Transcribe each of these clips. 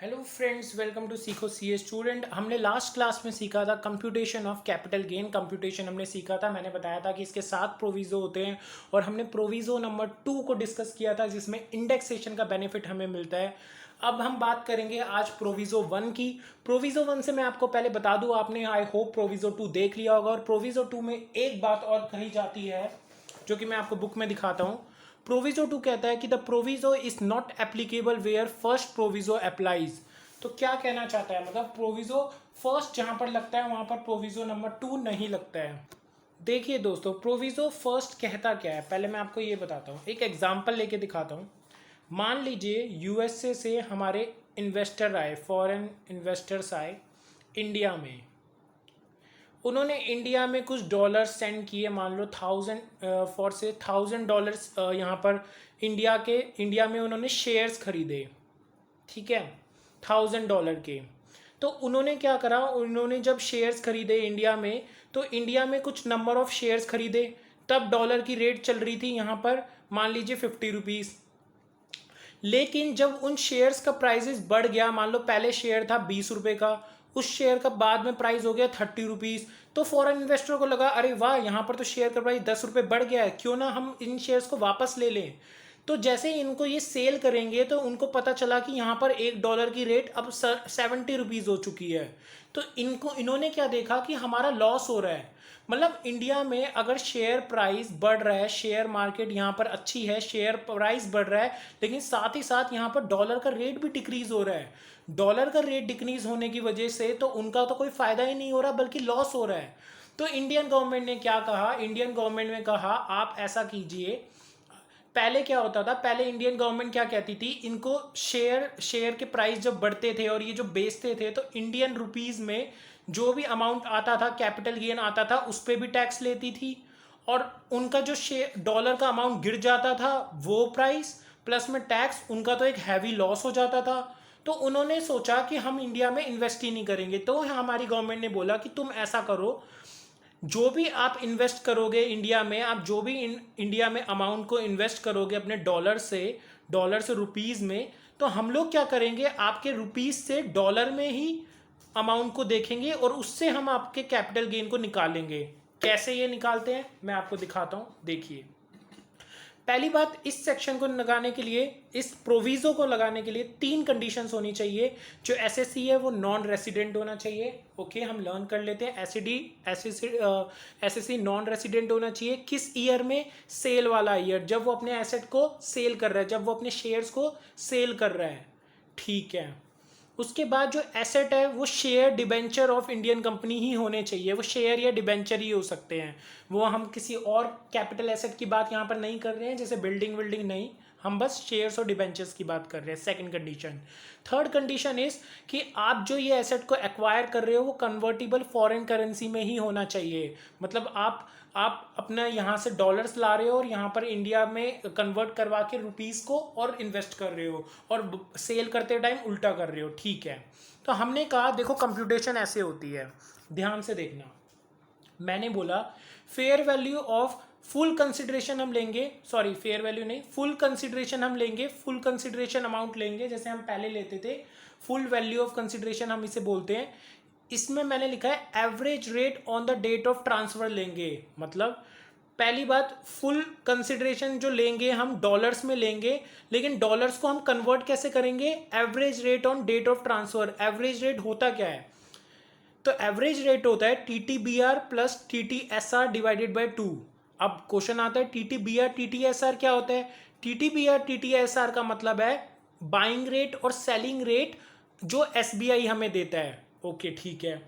Hello friends, welcome to सीखो CA student. हमने last class में सीखा था computation of capital gain. Computation हमने सीखा था, मैंने बताया था कि इसके 7 प्रोविज़ो होते हैं और हमने प्रोविज़ो नंबर 2 को डिस्कस किया था जिसमें इंडेक्सेशन का बेनिफिट हमें मिलता है। अब हम बात करेंगे आज प्रोविज़ो 1 की। प्रोविज़ो 1 से मैं आपको पहले बता दूं, आपने आई होप प्रोविज़ो 2 देख लिया होगा। और प्रोविज़ो 2 में एक बात और कही जाती है जो कि मैं आपको बुक में दिखाता हूँ। प्रोविजो 2 कहता है कि the proviso is not applicable where first proviso applies. तो क्या कहना चाहता है, मतलब प्रोविजो फर्स्ट जहां पर लगता है वहां पर प्रोविजो नंबर 2 नहीं लगता है। देखिए दोस्तों, प्रोविजो फर्स्ट कहता क्या है, पहले मैं आपको ये बताता हूँ, एक एग्जांपल लेके दिखाता हूँ। मान लीजिए यूएसए से हमारे इन्वेस्टर आए, फॉरेन इन्वेस्टर्स आए इंडिया में। उन्होंने इंडिया में कुछ डॉलर सेंड किए, मान लो 1000 यहाँ पर इंडिया में उन्होंने शेयर्स खरीदे। ठीक है, $1000 के। तो उन्होंने क्या करा, उन्होंने जब शेयर्स खरीदे इंडिया में, तो इंडिया में कुछ नंबर ऑफ शेयर्स खरीदे। तब डॉलर की रेट चल रही थी यहाँ पर मान लीजिए 50 रुपीज़। लेकिन जब उन शेयर्स का प्राइसेस बढ़ गया, मान लो पहले शेयर था 20 रुपए का, उस शेयर का बाद में प्राइस हो गया 30 रुपीज़। तो फॉरेन इन्वेस्टर को लगा अरे वाह, यहाँ पर तो शेयर का प्राइस 10 रुपये बढ़ गया है, क्यों ना हम इन शेयर्स को वापस ले लें। तो जैसे ही इनको ये सेल करेंगे तो उनको पता चला कि यहाँ पर $1 की रेट अब 70 रुपीज़ हो चुकी है। तो इन्होंने क्या देखा कि हमारा लॉस हो रहा है। मतलब इंडिया में अगर शेयर प्राइस बढ़ रहा है, शेयर मार्केट यहाँ पर अच्छी है, शेयर प्राइस बढ़ रहा है, लेकिन साथ ही साथ यहाँ पर डॉलर का रेट भी डिक्रीज हो रहा है। डॉलर का रेट डिक्रीज होने की वजह से तो उनका तो कोई फायदा ही नहीं हो रहा बल्कि लॉस हो रहा है। तो इंडियन गवर्नमेंट ने क्या कहा, इंडियन गवर्नमेंट ने कहा आप ऐसा कीजिए। पहले क्या होता था, पहले इंडियन गवर्नमेंट क्या कहती थी, इनको शेयर के प्राइस जब बढ़ते थे और ये जो बेचते थे, तो इंडियन रुपीस में जो भी अमाउंट आता था, कैपिटल गेन आता था, उस पर भी टैक्स लेती थी। और उनका जो शेयर डॉलर का अमाउंट गिर जाता था, वो प्राइस प्लस में टैक्स, उनका तो एक हैवी लॉस हो जाता था। तो उन्होंने सोचा कि हम इंडिया में इन्वेस्ट ही नहीं करेंगे। तो हमारी गवर्नमेंट ने बोला कि तुम ऐसा करो, जो भी आप इन्वेस्ट करोगे इंडिया में, आप जो भी इंडिया में अमाउंट को इन्वेस्ट करोगे अपने डॉलर से रुपीज़ में, तो हम लोग क्या करेंगे, आपके रुपीज़ से डॉलर में ही अमाउंट को देखेंगे और उससे हम आपके कैपिटल गेन को निकालेंगे। कैसे ये निकालते हैं मैं आपको दिखाता हूँ, देखिए। पहली बात, इस सेक्शन को लगाने के लिए, इस प्रोविजो को लगाने के लिए 3 कंडीशंस होनी चाहिए। जो एसएससी है वो नॉन रेसिडेंट होना चाहिए। ओके, हम लर्न कर लेते हैं। एसएससी नॉन रेसिडेंट होना चाहिए। किस ईयर में? सेल वाला ईयर, जब वो अपने एसेट को सेल कर रहा है, जब वो अपने शेयर्स को सेल कर रहा है। ठीक है। उसके बाद जो एसेट है वो share debenture of Indian company ही होने चाहिए। वो शेयर या डिबेंचर ही हो सकते हैं। वो हम किसी और कैपिटल एसेट की बात यहाँ पर नहीं कर रहे हैं, जैसे बिल्डिंग विल्डिंग नहीं, हम बस शेयर्स और डिबेंचर्स की बात कर रहे हैं। Second condition. Third condition is कि आप जो ये एसेट को एक्वायर कर रहे हो वो कन्वर्टिबल फॉरेन करेंसी में ही होना चाहिए। मतलब आप अपना यहाँ से डॉलर्स ला रहे हो और यहाँ पर इंडिया में कन्वर्ट करवा के रुपीज़ को और इन्वेस्ट कर रहे हो और सेल करते टाइम उल्टा कर रहे हो। ठीक है। तो हमने कहा देखो कंप्यूटेशन ऐसे होती है, ध्यान से देखना। मैंने बोला fair value of full consideration हम लेंगे, सॉरी फेयर वैल्यू नहीं, फुल कंसिडरेशन हम लेंगे, फुल कंसिडरेशन अमाउंट लेंगे, जैसे हम पहले लेते थे। फुल वैल्यू ऑफ कंसिडरेशन हम इसे बोलते हैं। इसमें मैंने लिखा है average rate on the date of transfer लेंगे। मतलब पहली बात, फुल कंसिडरेशन जो लेंगे हम डॉलर्स में लेंगे, लेकिन डॉलर्स को हम कन्वर्ट कैसे करेंगे? Average rate on date of transfer. Average rate होता क्या है? तो एवरेज रेट होता है TTBR plus TTSR divided by 2। अब क्वेश्चन आता है TTBR TTSR क्या होता है? TTBR TTSR का मतलब है बाइंग रेट और सेलिंग रेट जो SBI हमें देता है। ओके, ठीक है।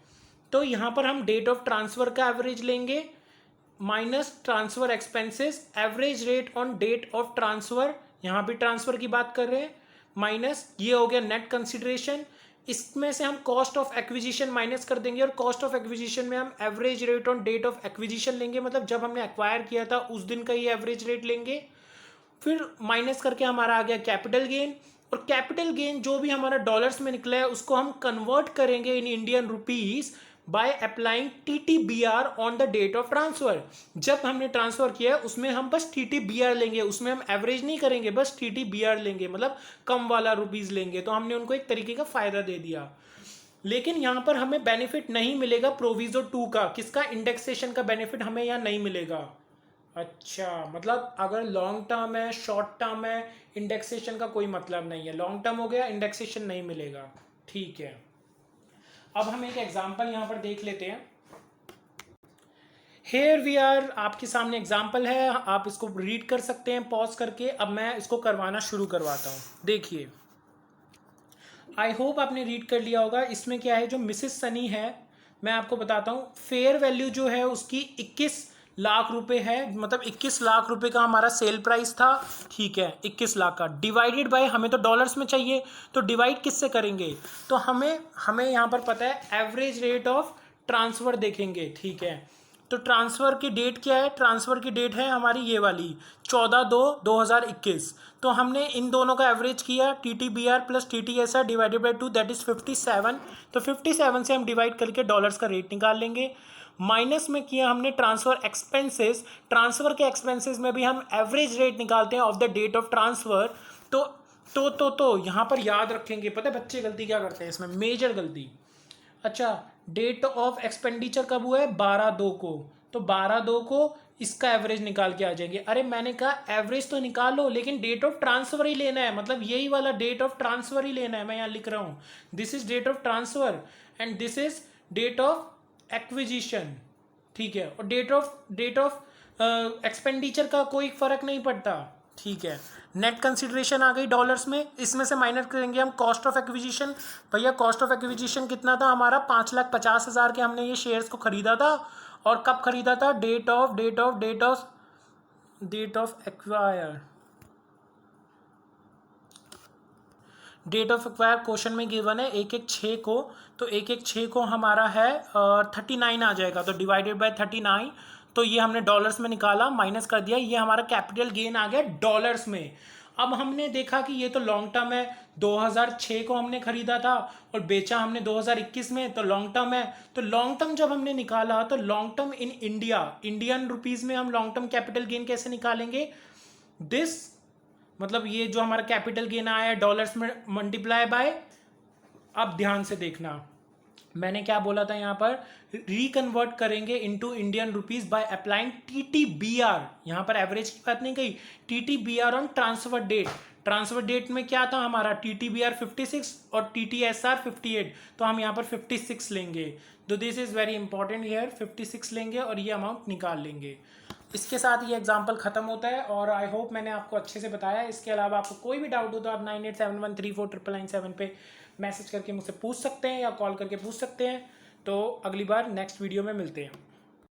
तो यहाँ पर हम डेट ऑफ ट्रांसफर का एवरेज लेंगे minus transfer expenses, average rate on date of transfer, यहाँ भी ट्रांसफर की बात कर रहे हैं, माइनस ये हो गया नेट कंसिडरेशन। इसमें से हम कॉस्ट ऑफ एक्विजिशन माइनस कर देंगे और कॉस्ट ऑफ एक्विजिशन में हम average rate on date of acquisition लेंगे, मतलब जब हमने एक्वायर किया था उस दिन का ही एवरेज रेट लेंगे। फिर माइनस करके हमारा आ गया कैपिटल गेन, और कैपिटल गेन जो भी हमारा डॉलर्स में निकला है उसको हम कन्वर्ट करेंगे in Indian rupees by applying TTBR on the date of transfer. जब हमने ट्रांसफर किया है उसमें हम बस TTBR लेंगे, उसमें हम एवरेज नहीं करेंगे, बस TTBR लेंगे, मतलब कम वाला रुपीज लेंगे। तो हमने उनको एक तरीके का फायदा दे दिया। लेकिन यहां पर हमें बेनिफिट नहीं मिलेगा प्रोविजो 2 का। किसका? इंडेक्सेशन का बेनिफिट हमें यहां नहीं मिलेगा। अच्छा, मतलब अगर लॉन्ग टर्म है, शॉर्ट टर्म है, इंडेक्सेशन का कोई मतलब नहीं है। लॉन्ग टर्म हो गया, इंडेक्सेशन नहीं मिलेगा। ठीक है, अब हम एक एग्जांपल यहां पर देख लेते हैं। हेयर वी आर, आपके सामने एग्जांपल है, आप इसको रीड कर सकते हैं पॉज करके। अब मैं इसको करवाना शुरू करवाता हूं। देखिए, आई होप आपने रीड कर लिया होगा। इसमें क्या है, जो मिसेस सनी है, मैं आपको बताता हूँ, फेयर वैल्यू जो है उसकी 21 लाख रुपए है, मतलब 21 लाख रुपए का हमारा सेल प्राइस था। ठीक है, 21 लाख का डिवाइडेड बाय, हमें तो डॉलर्स में चाहिए, तो डिवाइड किससे करेंगे? तो हमें हमें यहाँ पर पता है एवरेज रेट ऑफ ट्रांसफर देखेंगे। ठीक है, तो ट्रांसफ़र की डेट क्या है? ट्रांसफ़र की डेट है हमारी ये वाली 14/2/2021। तो हमने इन दोनों का एवरेज किया, TTBR plus TTSR divided by 2, that is 57। तो 57 से हम डिवाइड करके डॉलर्स का रेट निकाल लेंगे। माइनस में किया हमने ट्रांसफ़र एक्सपेंसेस। ट्रांसफ़र के एक्सपेंसेस में भी हम एवरेज रेट निकालते हैं of the date of transfer. तो यहाँ पर याद रखेंगे, पता है बच्चे गलती क्या करते हैं इसमें, मेजर गलती। अच्छा, डेट ऑफ एक्सपेंडिचर कब हुआ है? 12/2 को। तो 12/2 को इसका एवरेज निकाल के आ जाएंगे। अरे मैंने कहा एवरेज तो निकालो, लेकिन डेट ऑफ ट्रांसफर ही लेना है, मतलब यही वाला डेट ऑफ ट्रांसफर ही लेना है। मैं यहाँ लिख रहा हूँ, this is date of transfer and this is date of acquisition. ठीक है, और डेट ऑफ एक्सपेंडिचर का कोई फर्क नहीं पड़ता। ठीक है, नेट कंसिडरेशन आ गई डॉलर्स में, इसमें से माइनस करेंगे हम कॉस्ट ऑफ एक्विजिशन। भैया कॉस्ट ऑफ एक्विजिशन कितना था हमारा? 5,50,000 के हमने ये शेयर्स को खरीदा था। और कब खरीदा था? Date of acquire, date of acquire question में गिवन है 1/1/6 को। तो 1/1/6 को हमारा है 39 आ जाएगा, तो डिवाइडेड बाय 39। तो ये हमने डॉलर्स में निकाला, माइनस कर दिया, ये हमारा कैपिटल गेन आ गया डॉलर्स में। अब हमने देखा कि ये तो लॉन्ग टर्म है, 2006 को हमने खरीदा था और बेचा हमने 2021 में, तो लॉन्ग टर्म है। तो लॉन्ग टर्म जब हमने निकाला, तो long term in India, Indian rupees में हम लॉन्ग टर्म कैपिटल गेन कैसे निकालेंगे? दिस, मतलब ये जो हमारा कैपिटल गेन आया है डॉलर्स में मल्टीप्लाई बाय, अब ध्यान से देखना, मैंने क्या बोला था यहाँ पर, रिकन्वर्ट करेंगे into Indian rupees by applying TTBR। यहाँ पर एवरेज की बात नहीं कही, TTBR on transfer date. Transfer date में क्या था हमारा? TTBR 56 और TTSR 58। तो हम यहाँ पर 56 लेंगे। तो this is very important here, 56 लेंगे और ये अमाउंट निकाल लेंगे। इसके साथ ये एग्जाम्पल खत्म होता है और आई होप मैंने आपको अच्छे से बताया। इसके अलावा आपको कोई भी डाउट हो तो आप 9871349997 पे मैसेज करके मुझसे पूछ सकते हैं या कॉल करके पूछ सकते हैं। तो अगली बार नेक्स्ट वीडियो में मिलते हैं।